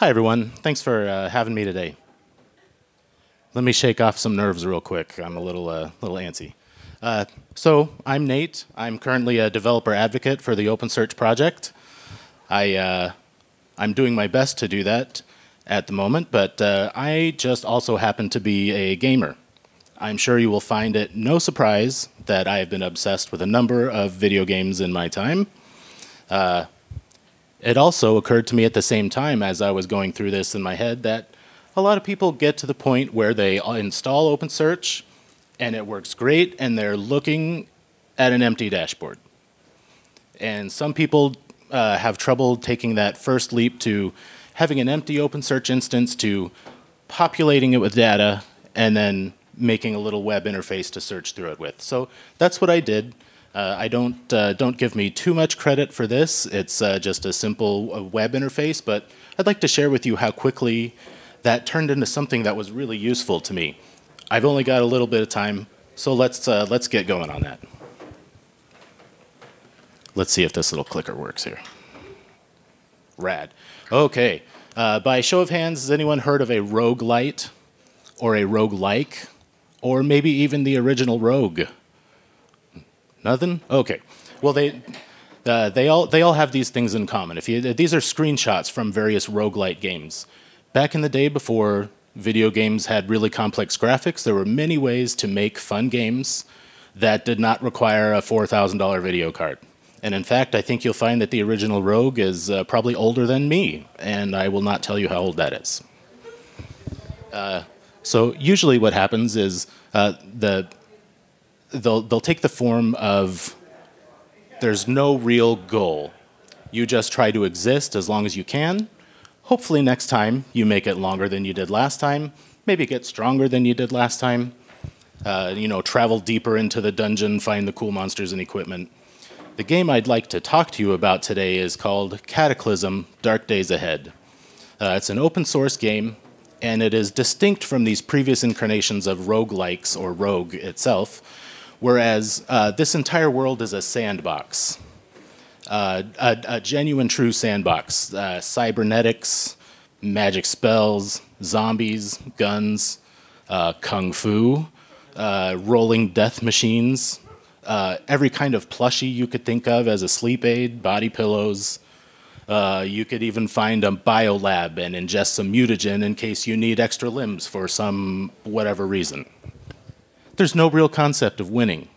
Hi, everyone. Thanks for having me today. Let me shake off some nerves real quick. I'm a little antsy. So I'm Nate. I'm currently a developer advocate for the OpenSearch project. I'm doing my best to do that at the moment, but I just also happen to be a gamer. I'm sure you will find it no surprise that I have been obsessed with a number of video games in my time. It also occurred to me at the same time as I was going through this in my head that a lot of people get to the point where they install OpenSearch and it works great and they're looking at an empty dashboard. And some people have trouble taking that first leap to having an empty OpenSearch instance to populating it with data and then making a little web interface to search through it with. So that's what I did. I don't give me too much credit for this. It's just a simple web interface, but I'd like to share with you how quickly that turned into something that was really useful to me. I've only got a little bit of time, so let's get going on that. Let's see if this little clicker works here. Rad. Okay. By show of hands, has anyone heard of a roguelite or a roguelike, or maybe even the original Rogue? Nothing? Okay. Well, they all have these things in common. These are screenshots from various roguelite games. Back in the day, before video games had really complex graphics, there were many ways to make fun games that did not require a $4,000 video card. And in fact, I think you'll find that the original Rogue is probably older than me, and I will not tell you how old that is. So usually what happens is they'll take the form of there's no real goal. You just try to exist as long as you can. Hopefully next time you make it longer than you did last time. Maybe get stronger than you did last time. Travel deeper into the dungeon, find the cool monsters and equipment. The game I'd like to talk to you about today is called Cataclysm: Dark Days Ahead. It's an open source game, and it is distinct from these previous incarnations of roguelikes or Rogue itself, whereas this entire world is a sandbox, a genuine true sandbox. Cybernetics, magic spells, zombies, guns, kung fu, rolling death machines, every kind of plushie you could think of as a sleep aid, body pillows. You could even find a biolab and ingest some mutagen in case you need extra limbs for some whatever reason. There's no real concept of winning.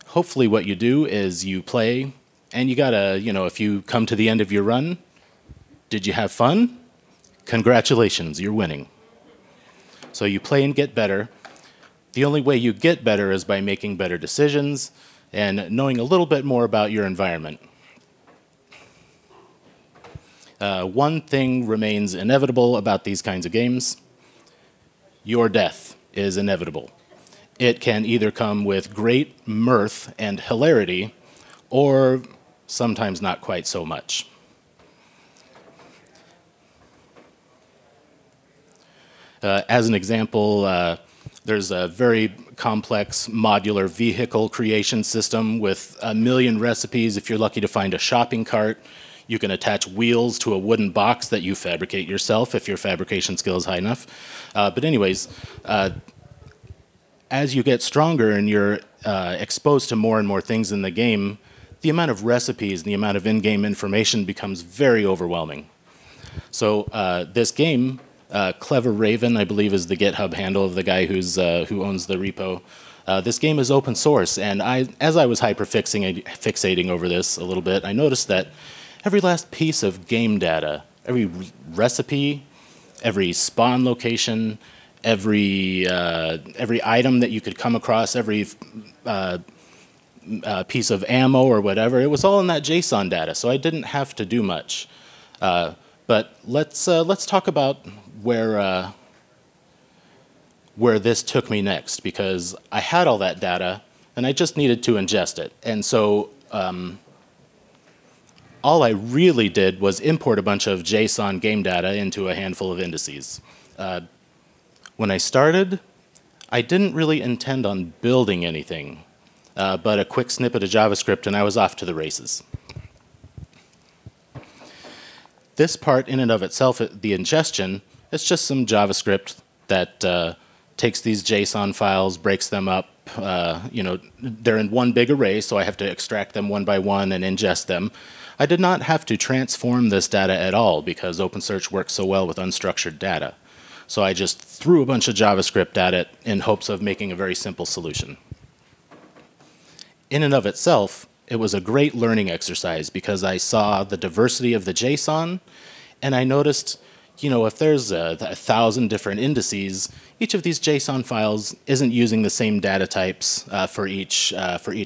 Hopefully what you do is you play, and you gotta, if you come to the end of your run, did you have fun? Congratulations, you're winning. So you play and get better. The only way you get better is by making better decisions and knowing a little bit more about your environment. One thing remains inevitable about these kinds of games. Your death is inevitable. It can either come with great mirth and hilarity, or sometimes not quite so much. As an example, there's a very complex modular vehicle creation system with 1 million recipes. If you're lucky to find a shopping cart, you can attach wheels to a wooden box that you fabricate yourself if your fabrication skill is high enough. But anyways, as you get stronger and you're exposed to more and more things in the game, the amount of recipes and the amount of in-game information becomes very overwhelming. So this game, Clever Raven, I believe is the GitHub handle of the guy who owns the repo. This game is open source, and as I was hyperfixating over this a little bit, I noticed that every last piece of game data, every recipe, every spawn location, every item that you could come across, every piece of ammo or whatever, it was all in that JSON data, so I didn't have to do much. But let's talk about where this took me next, because I had all that data and I just needed to ingest it. And so all I really did was import a bunch of JSON game data into a handful of indices. When I started, I didn't really intend on building anything, but a quick snippet of JavaScript and I was off to the races. This part in and of itself, the ingestion, it's just some JavaScript that takes these JSON files, breaks them up. They're in one big array, so I have to extract them one by one and ingest them. I did not have to transform this data at all because OpenSearch works so well with unstructured data. So I just threw a bunch of JavaScript at it in hopes of making a very simple solution. In and of itself, it was a great learning exercise because I saw the diversity of the JSON, and I noticed, if there's 1,000 different indices, each of these JSON files isn't using the same data types for each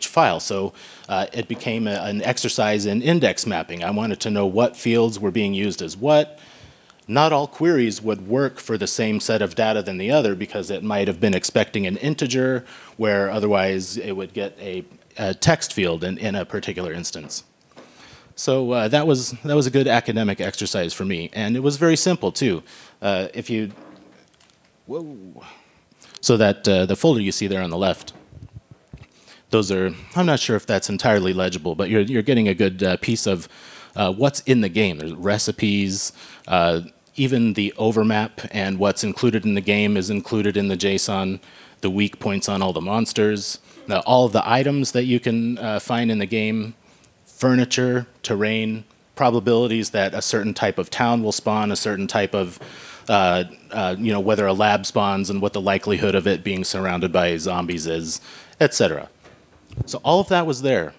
file. So it became an exercise in index mapping. I wanted to know what fields were being used as what. Not all queries would work for the same set of data than the other because it might have been expecting an integer where otherwise it would get a text field in a particular instance. So that was a good academic exercise for me, and it was very simple too. So that the folder you see there on the left, those are, I'm not sure if that's entirely legible, but you're getting a good piece of what's in the game. There's recipes, even the overmap and what's included in the game is included in the JSON, the weak points on all the monsters, all of the items that you can find in the game, furniture, terrain, probabilities that a certain type of town will spawn, a certain type of, whether a lab spawns and what the likelihood of it being surrounded by zombies is, etc. So all of that was there.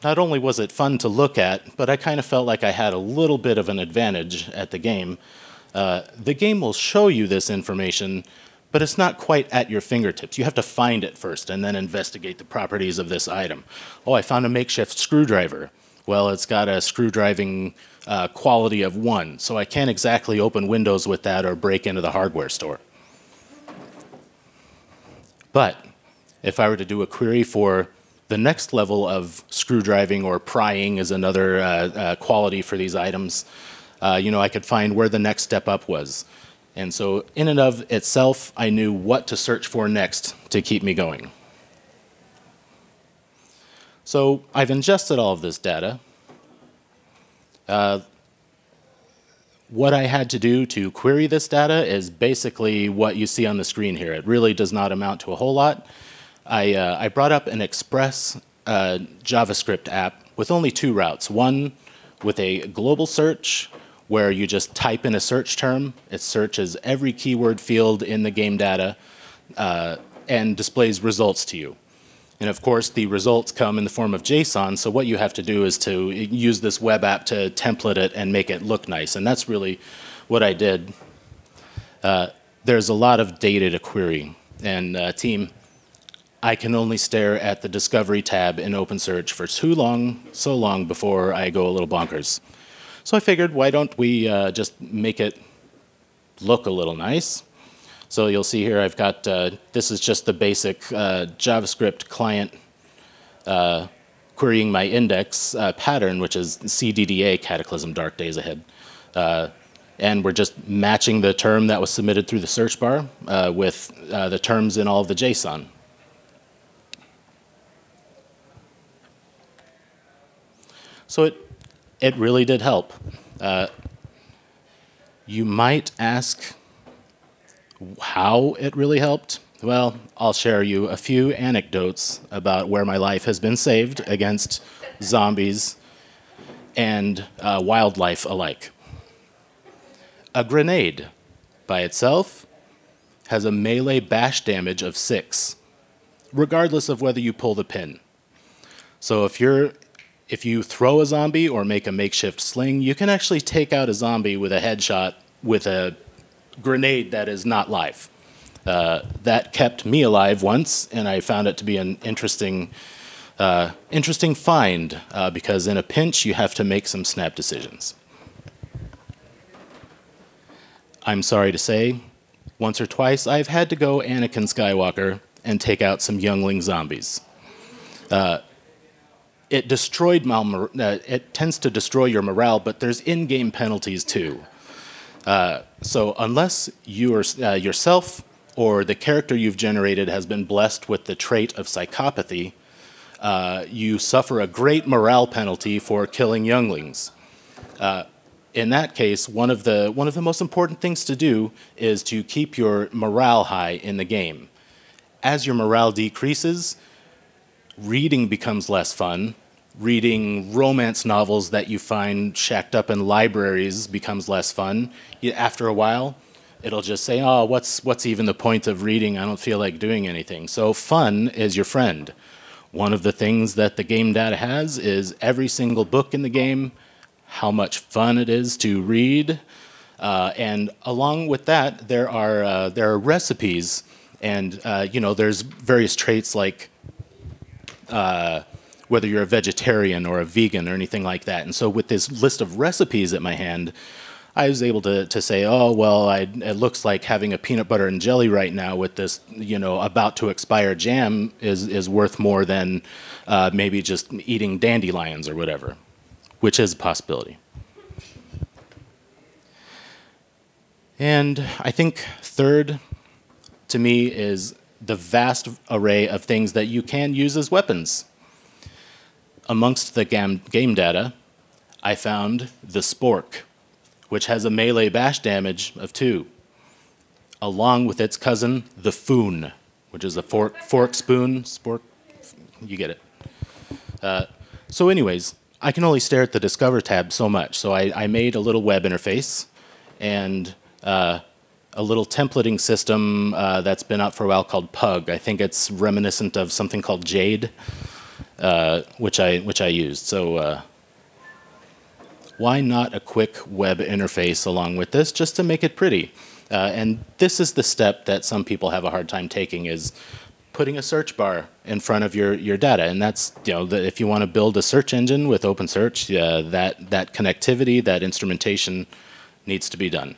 Not only was it fun to look at, but I kind of felt like I had a little bit of an advantage at the game. The game will show you this information, but it's not quite at your fingertips. You have to find it first and then investigate the properties of this item. Oh, I found a makeshift screwdriver. Well, it's got a screwdriving quality of 1, so I can't exactly open Windows with that or break into the hardware store. But if I were to do a query for the next level of screwdriving or prying is another quality for these items, I could find where the next step up was. And so in and of itself, I knew what to search for next to keep me going. So I've ingested all of this data. What I had to do to query this data is basically what you see on the screen here. It really does not amount to a whole lot. I brought up an Express JavaScript app with only 2 routes. One with a global search, where you just type in a search term. It searches every keyword field in the game data and displays results to you. And of course, the results come in the form of JSON, so what you have to do is to use this web app to template it and make it look nice, and that's really what I did. There's a lot of data to query, and team, I can only stare at the Discovery tab in OpenSearch for so long before I go a little bonkers. So I figured, why don't we just make it look a little nice? So you'll see here I've got, this is just the basic JavaScript client querying my index pattern, which is CDDA, Cataclysm, Dark Days Ahead. And we're just matching the term that was submitted through the search bar with the terms in all of the JSON. So it really did help. You might ask how it really helped. Well, I'll share you a few anecdotes about where my life has been saved against zombies and wildlife alike. A grenade by itself has a melee bash damage of 6, regardless of whether you pull the pin. So if you throw a zombie or make a makeshift sling, you can actually take out a zombie with a headshot with a grenade that is not live. That kept me alive once, and I found it to be an interesting find because in a pinch you have to make some snap decisions. I'm sorry to say, once or twice I've had to go Anakin Skywalker and take out some youngling zombies. It tends to destroy your morale, but there's in-game penalties too. So unless you are, yourself or the character you've generated has been blessed with the trait of psychopathy, you suffer a great morale penalty for killing younglings. In that case, one of the most important things to do is to keep your morale high in the game. As your morale decreases, reading becomes less fun. Reading romance novels that you find shacked up in libraries becomes less fun. After a while, it'll just say, oh, what's even the point of reading? I don't feel like doing anything. So fun is your friend. One of the things that the game data has is every single book in the game, how much fun it is to read. And along with that, there are recipes. And there's various traits like whether you're a vegetarian or a vegan or anything like that. And so with this list of recipes at my hand, I was able to say, oh, well, it looks like having a peanut butter and jelly right now with this, about to expire jam is worth more than maybe just eating dandelions or whatever, which is a possibility. And I think third, to me, is the vast array of things that you can use as weapons. Amongst the game data, I found the spork, which has a melee bash damage of 2, along with its cousin, the foon, which is a fork, spoon, spork, you get it. So anyways, I can only stare at the Discover tab so much, so I made a little web interface and a little templating system that's been out for a while called Pug. I think it's reminiscent of something called Jade, which I used. So why not a quick web interface along with this, just to make it pretty? And this is the step that some people have a hard time taking, is putting a search bar in front of your data. And that's, if you want to build a search engine with OpenSearch, that connectivity, that instrumentation needs to be done.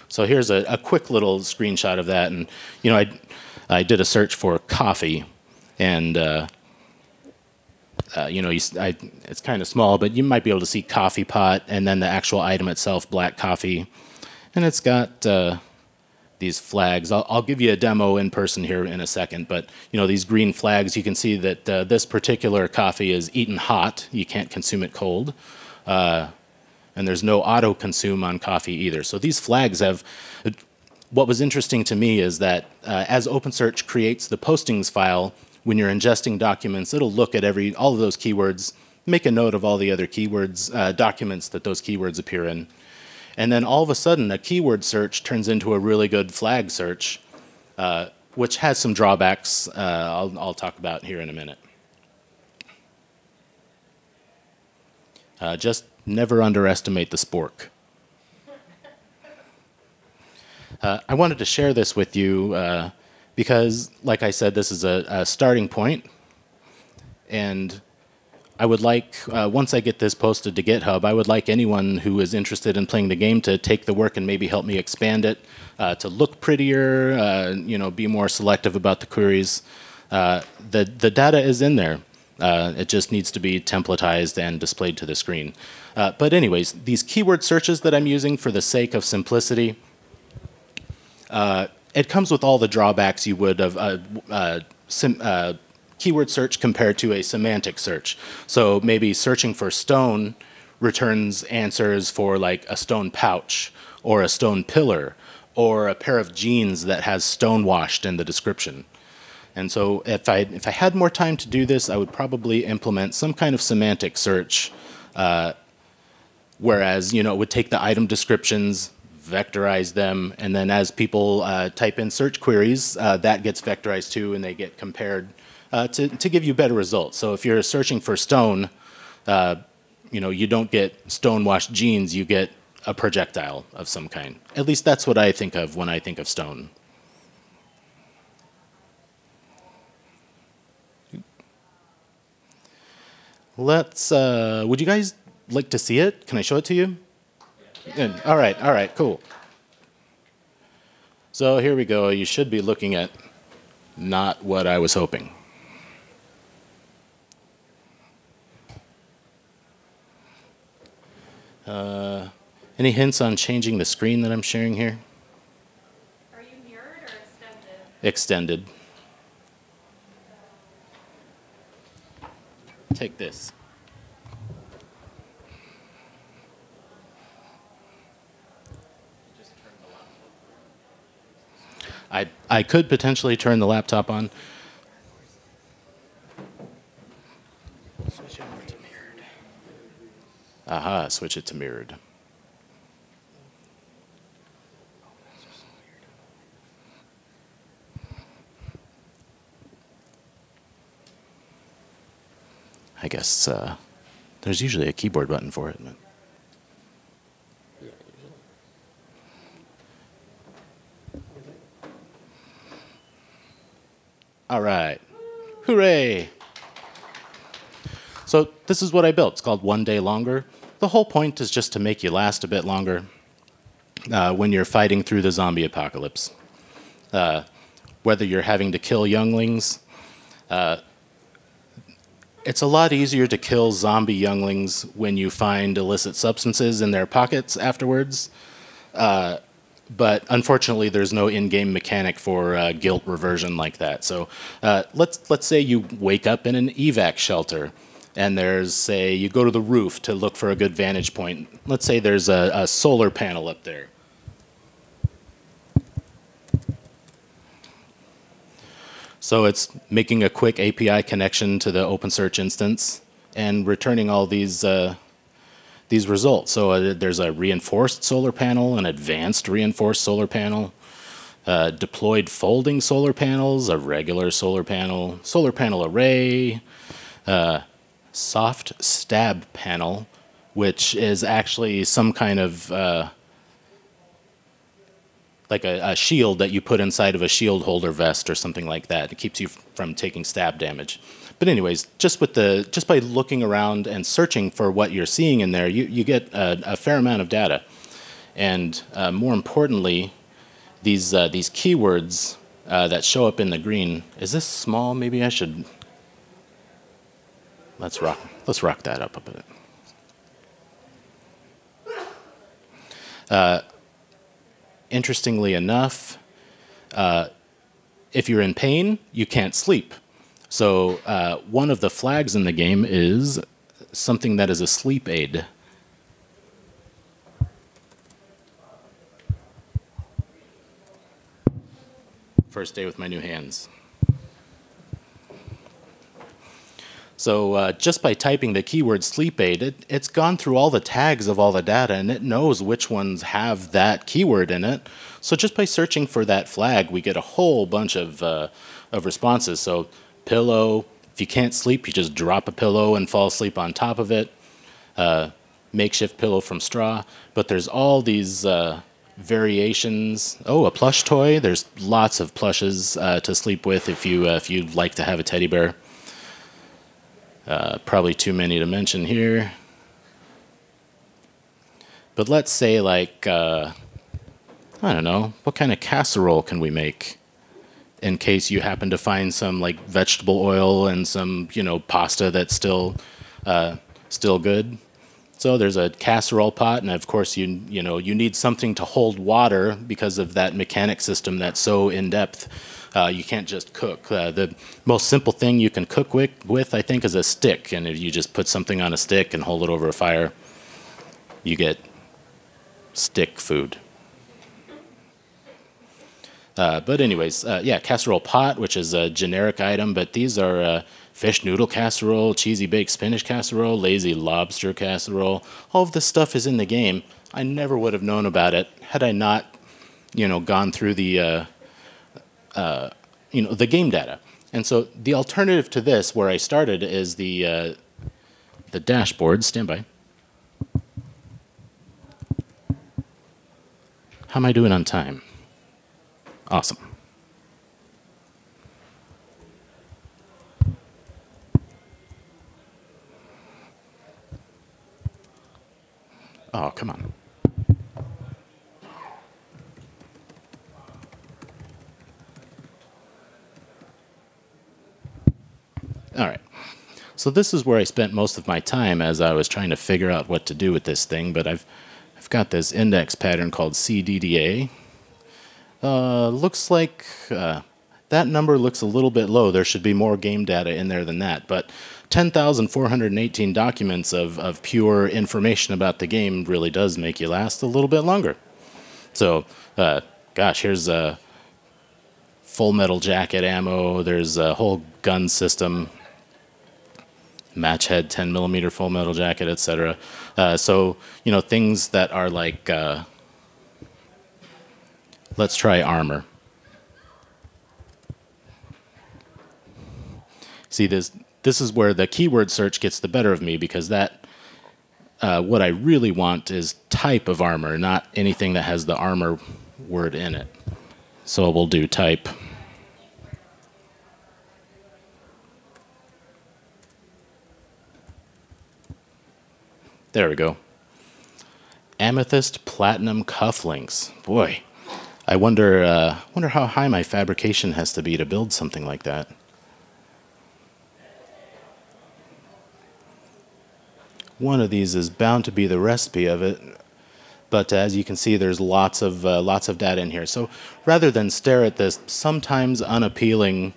So here's a quick little screenshot of that. And I did a search for coffee, and it's kind of small, but you might be able to see coffee pot, and then the actual item itself, black coffee, and it's got these flags. I'll give you a demo in person here in a second, but these green flags, you can see that this particular coffee is eaten hot. You can't consume it cold. And there's no auto consume on coffee either. So these flags have, what was interesting to me is that as OpenSearch creates the postings file, when you're ingesting documents, it'll look at all of those keywords, make a note of all the other keywords, documents that those keywords appear in. And then all of a sudden, a keyword search turns into a really good flag search, which has some drawbacks I'll talk about here in a minute. Just never underestimate the spork. I wanted to share this with you because, like I said, this is a starting point. And I would like, once I get this posted to GitHub, I would like anyone who is interested in playing the game to take the work and maybe help me expand it, to look prettier, be more selective about the queries. The data is in there. It just needs to be templatized and displayed to the screen. But anyways, these keyword searches that I'm using for the sake of simplicity, it comes with all the drawbacks you would of keyword search compared to a semantic search. So maybe searching for stone returns answers for like a stone pouch or a stone pillar or a pair of jeans that has stonewashed in the description. And so if I had more time to do this, I would probably implement some kind of semantic search, whereas it would take the item descriptions, vectorize them, and then as people type in search queries, that gets vectorized too, and they get compared to give you better results. So if you're searching for stone, you don't get stonewashed jeans, you get a projectile of some kind. At least that's what I think of when I think of stone. Would you guys like to see it? Can I show it to you? Yeah. All right, cool. So here we go. You should be looking at not what I was hoping. Any hints on changing the screen that I'm sharing here? Are you mirrored or extended? Extended. Take this. I could potentially turn the laptop on. Switch over to mirrored. Aha, switch it to mirrored. I guess there's usually a keyboard button for it. But Yeah, all right. Hooray! So this is what I built. It's called One Day Longer. The whole point is just to make you last a bit longer when you're fighting through the zombie apocalypse. Whether you're having to kill younglings, it's a lot easier to kill zombie younglings when you find illicit substances in their pockets afterwards. But unfortunately, there's no in-game mechanic for guilt reversion like that. So let's say you wake up in an evac shelter, and there's, say, you go to the roof to look for a good vantage point. Let's say there's a solar panel up there. So it's making a quick API connection to the OpenSearch instance and returning all these results. So there's a reinforced solar panel, an advanced reinforced solar panel, deployed folding solar panels, a regular solar panel array, soft stab panel, which is actually some kind of like a shield that you put inside of a shield holder vest or something like that. It keeps you from taking stab damage. But anyways, just by looking around and searching for what you're seeing in there, you get a fair amount of data. And more importantly, these keywords that show up in the green. Is this small? Maybe I should. Let's rock that up a bit. Interestingly enough, if you're in pain, you can't sleep. So one of the flags in the game is something that is a sleep aid. First day with my new hands. So just by typing the keyword sleep aid, it's gone through all the tags of all the data, and it knows which ones have that keyword in it. So just by searching for that flag, we get a whole bunch of responses. So pillow, if you can't sleep, you just drop a pillow and fall asleep on top of it. Makeshift pillow from straw. But there's all these variations. Oh, a plush toy. There's lots of plushes to sleep with if you like to have a teddy bear. Probably too many to mention here. But let's say, like, I don't know, what kind of casserole can we make in case you happen to find some, like, vegetable oil and some, pasta that's still good. So there's a casserole pot, and of course you need something to hold water because of that mechanic system that's so in-depth. You can't just cook. The most simple thing you can cook with, I think, is a stick. And if you just put something on a stick and hold it over a fire, you get stick food. But anyways, yeah, casserole pot, which is a generic item, but these are fish noodle casserole, cheesy baked spinach casserole, lazy lobster casserole. All of this stuff is in the game. I never would have known about it had I not, gone through the game data. And so the alternative to this, where I started, is the dashboard. Stand by. How am I doing on time? Awesome. Oh, come on. All right. So this is where I spent most of my time as I was trying to figure out what to do with this thing, but I've got this index pattern called CDDA. Looks like that number looks a little bit low. There should be more game data in there than that, but 10,418 documents of pure information about the game really does make you last a little bit longer. So, gosh, here's full metal jacket ammo. There's a whole gun system, match head, 10mm full metal jacket, etc. So, you know, things that are like, let's try armor. See, this is where the keyword search gets the better of me, because that, what I really want is type of armor, not anything that has the armor word in it. So we'll do type. There we go. Amethyst platinum cufflinks. Boy, I wonder how high my fabrication has to be to build something like that. One of these is bound to be the recipe of it, but as you can see, there's lots of data in here. So rather than stare at this sometimes unappealing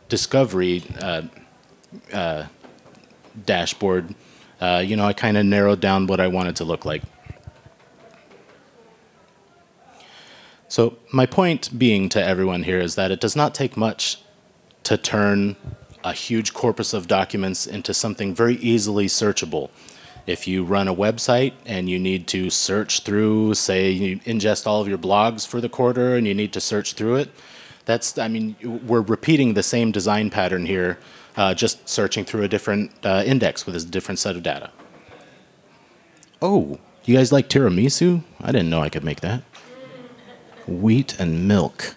discovery dashboard, you know, I kind of narrowed down what I wanted to look like. So my point being to everyone here is that it does not take much to turn a huge corpus of documents into something very easily searchable. If you run a website and you need to search through, say you ingest all of your blogs for the quarter and you need to search through it, that's, I mean, we're repeating the same design pattern here, just searching through a different index with a different set of data. Oh, you guys like tiramisu? I didn't know I could make that. Wheat and milk.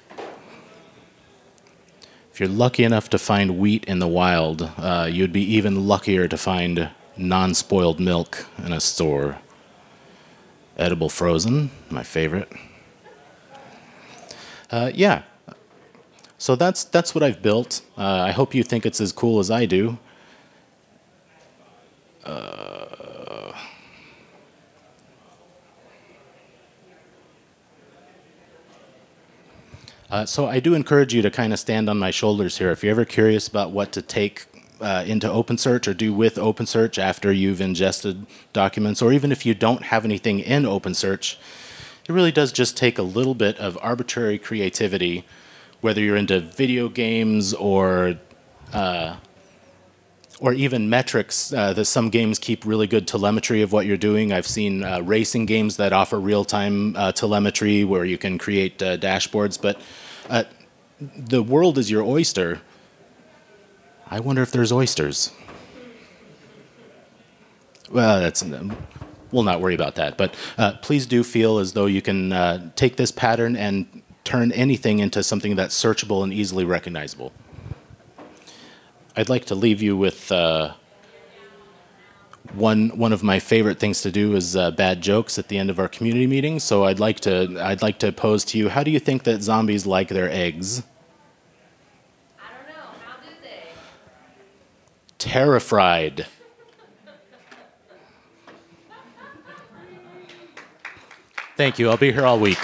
If you're lucky enough to find wheat in the wild, you'd be even luckier to find non-spoiled milk in a store. Edible frozen, my favorite. Yeah, so that's what I've built. I hope you think it's as cool as I do. So I do encourage you to kind of stand on my shoulders here. If you're ever curious about what to take into OpenSearch or do with OpenSearch after you've ingested documents, or even if you don't have anything in OpenSearch, it really does just take a little bit of arbitrary creativity, whether you're into video games or even metrics. That some games keep really good telemetry of what you're doing. I've seen racing games that offer real-time telemetry where you can create dashboards, but the world is your oyster. I wonder if there's oysters. Well, we'll not worry about that, but please do feel as though you can take this pattern and turn anything into something that's searchable and easily recognizable. I'd like to leave you with one of my favorite things to do is bad jokes at the end of our community meetings. So I'd like to pose to you: how do you think that zombies like their eggs? I don't know. How do they? Terrified. Thank you. I'll be here all week.